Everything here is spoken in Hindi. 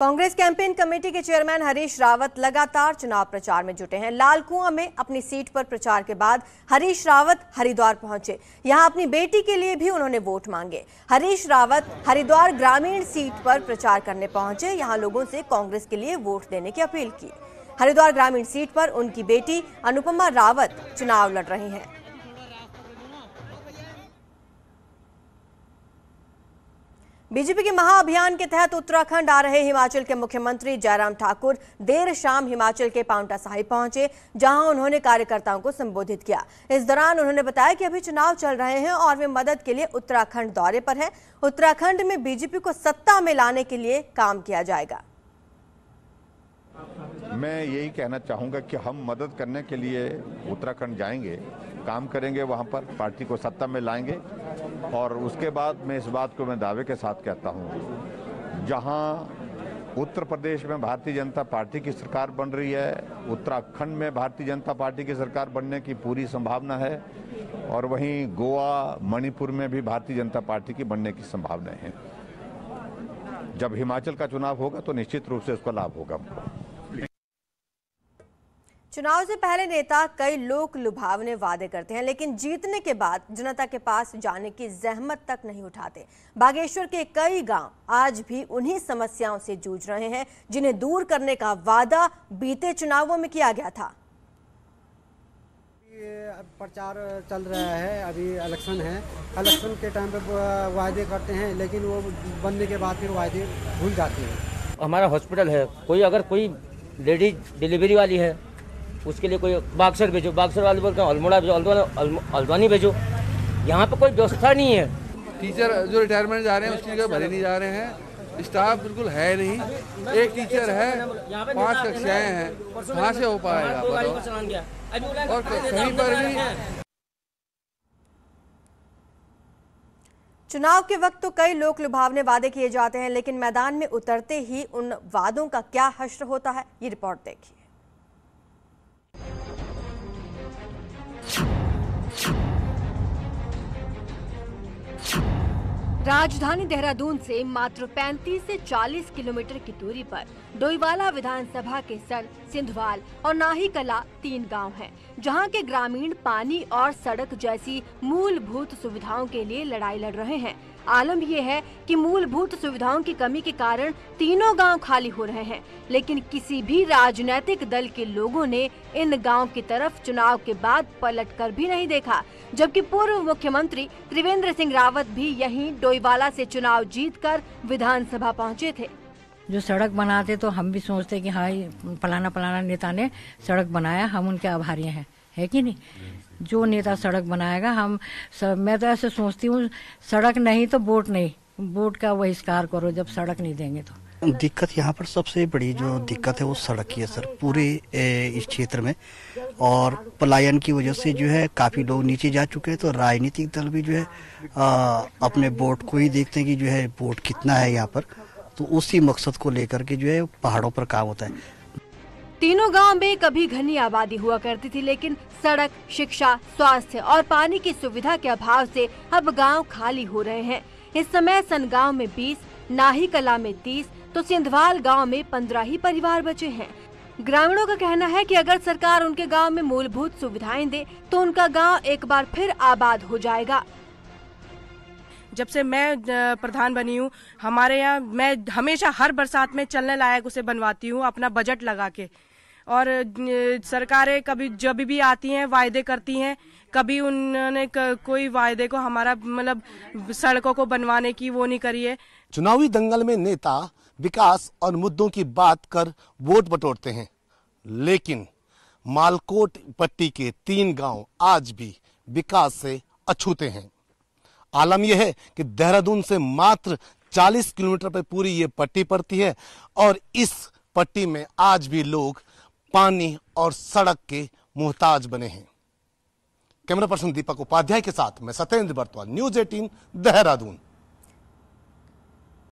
कांग्रेस कैंपेन कमेटी के चेयरमैन हरीश रावत लगातार चुनाव प्रचार में जुटे हैं। लालकुआं में अपनी सीट पर प्रचार के बाद हरीश रावत हरिद्वार पहुंचे। यहां अपनी बेटी के लिए भी उन्होंने वोट मांगे। हरीश रावत हरिद्वार ग्रामीण सीट पर प्रचार करने पहुंचे। यहां लोगों से कांग्रेस के लिए वोट देने की अपील की। हरिद्वार ग्रामीण सीट पर उनकी बेटी अनुपमा रावत चुनाव लड़ रही हैं। बीजेपी के महाअभियान के तहत उत्तराखंड आ रहे हिमाचल के मुख्यमंत्री जयराम ठाकुर देर शाम हिमाचल के पांवटा साहिब पहुंचे, जहां उन्होंने कार्यकर्ताओं को संबोधित किया। इस दौरान उन्होंने बताया कि अभी चुनाव चल रहे हैं और वे मदद के लिए उत्तराखंड दौरे पर हैं। उत्तराखंड में बीजेपी को सत्ता में लाने के लिए काम किया जाएगा। मैं यही कहना चाहूँगा कि हम मदद करने के लिए उत्तराखंड जाएंगे, काम करेंगे, वहाँ पर पार्टी को सत्ता में लाएंगे। और उसके बाद मैं इस बात को मैं दावे के साथ कहता हूँ, जहाँ उत्तर प्रदेश में भारतीय जनता पार्टी की सरकार बन रही है, उत्तराखंड में भारतीय जनता पार्टी की सरकार बनने की पूरी संभावना है। और वहीं गोवा, मणिपुर में भी भारतीय जनता पार्टी की बनने की संभावनाएं हैं। जब हिमाचल का चुनाव होगा तो निश्चित रूप से उसका लाभ होगा। चुनाव से पहले नेता कई लोक लुभावने वादे करते हैं, लेकिन जीतने के बाद जनता के पास जाने की जहमत तक नहीं उठाते। बागेश्वर के कई गांव आज भी उन्हीं समस्याओं से जूझ रहे हैं, जिन्हें दूर करने का वादा बीते चुनावों में किया गया था। प्रचार चल रहा है, अभी इलेक्शन है। इलेक्शन के टाइम पे वादे करते हैं, लेकिन वो बनने के बाद फिर वादे भूल जाते हैं। हमारा हॉस्पिटल है, कोई अगर कोई लेडीज डिलीवरी वाली है उसके लिए कोई बाक्सर भेजो, बाक्सर वाले बोलते हैं अल्मोड़ा भेजो, हल्द्वानी भेजो। यहाँ पे कोई व्यवस्था नहीं है। टीचर जो रिटायरमेंट जा रहे हैं उसकी जगह भरे नहीं जा रहे हैं। स्टाफ बिल्कुल है नहीं, एक टीचर है, 5 कक्षाएं हैं, कहाँ से हो पाएगा? और कहीं पर भी चुनाव के वक्त तो कई लोक लुभावने वादे किए जाते हैं, लेकिन मैदान में उतरते ही उन वादों का क्या हश्र होता है, ये रिपोर्ट देखिए। राजधानी देहरादून से मात्र 35 से 40 किलोमीटर की दूरी पर डोईवाला विधानसभा के सर सिंधवाल और नाही कला 3 गांव हैं, जहां के ग्रामीण पानी और सड़क जैसी मूलभूत सुविधाओं के लिए लड़ाई लड़ रहे हैं। आलम यह है कि मूलभूत सुविधाओं की कमी के कारण तीनों गांव खाली हो रहे हैं, लेकिन किसी भी राजनीतिक दल के लोगों ने इन गांव की तरफ चुनाव के बाद पलटकर भी नहीं देखा, जबकि पूर्व मुख्यमंत्री त्रिवेंद्र सिंह रावत भी यहीं डोईवाला से चुनाव जीतकर विधानसभा पहुंचे थे। जो सड़क बनाते तो हम भी सोचते कि हाँ फलाना नेता ने सड़क बनाया, हम उनके आभारी हैं, है कि नहीं? जो नेता सड़क बनाएगा मैं तो ऐसे सोचती हूँ, सड़क नहीं तो वोट नहीं, वोट का बहिष्कार करो जब सड़क नहीं देंगे तो। दिक्कत यहाँ पर सबसे बड़ी जो दिक्कत है वो सड़क की है सर, पूरे इस क्षेत्र में। और पलायन की वजह से जो है काफी लोग नीचे जा चुके हैं, तो राजनीतिक दल भी जो है अपने वोट को ही देखते हैं कि जो है वोट कितना है यहाँ पर, तो उसी मकसद को लेकर के जो है पहाड़ों पर काम होता है। तीनों गांव में कभी घनी आबादी हुआ करती थी, लेकिन सड़क, शिक्षा, स्वास्थ्य और पानी की सुविधा के अभाव से अब गांव खाली हो रहे हैं। इस समय सनगांव में 20, नाही कला में 30, तो सिंधवाल गांव में 15 ही परिवार बचे हैं। ग्रामीणों का कहना है कि अगर सरकार उनके गांव में मूलभूत सुविधाएं दे तो उनका गांव एक बार फिर आबाद हो जाएगा। जब से मैं प्रधान बनी हूँ, हमारे यहाँ मैं हमेशा हर बरसात में चलने लायक उसे बनवाती हूँ अपना बजट लगा के। और सरकारें कभी जब भी आती हैं वायदे करती हैं, कभी उन्होंने कोई वायदे को हमारा मतलब सड़कों को बनवाने की वो नहीं करी है। चुनावी दंगल में नेता विकास और मुद्दों की बात कर वोट बटोरते हैं, लेकिन मालकोट पट्टी के 3 गांव आज भी विकास से अछूते हैं। आलम यह है कि देहरादून से मात्र 40 किलोमीटर पर पूरी ये पट्टी पड़ती है और इस पट्टी में आज भी लोग पानी और सड़क के मोहताज बने हैं। कैमरा पर्सन दीपक उपाध्याय के साथ मैं सत्येंद्र बर्तवा, न्यूज़ 18 देहरादून।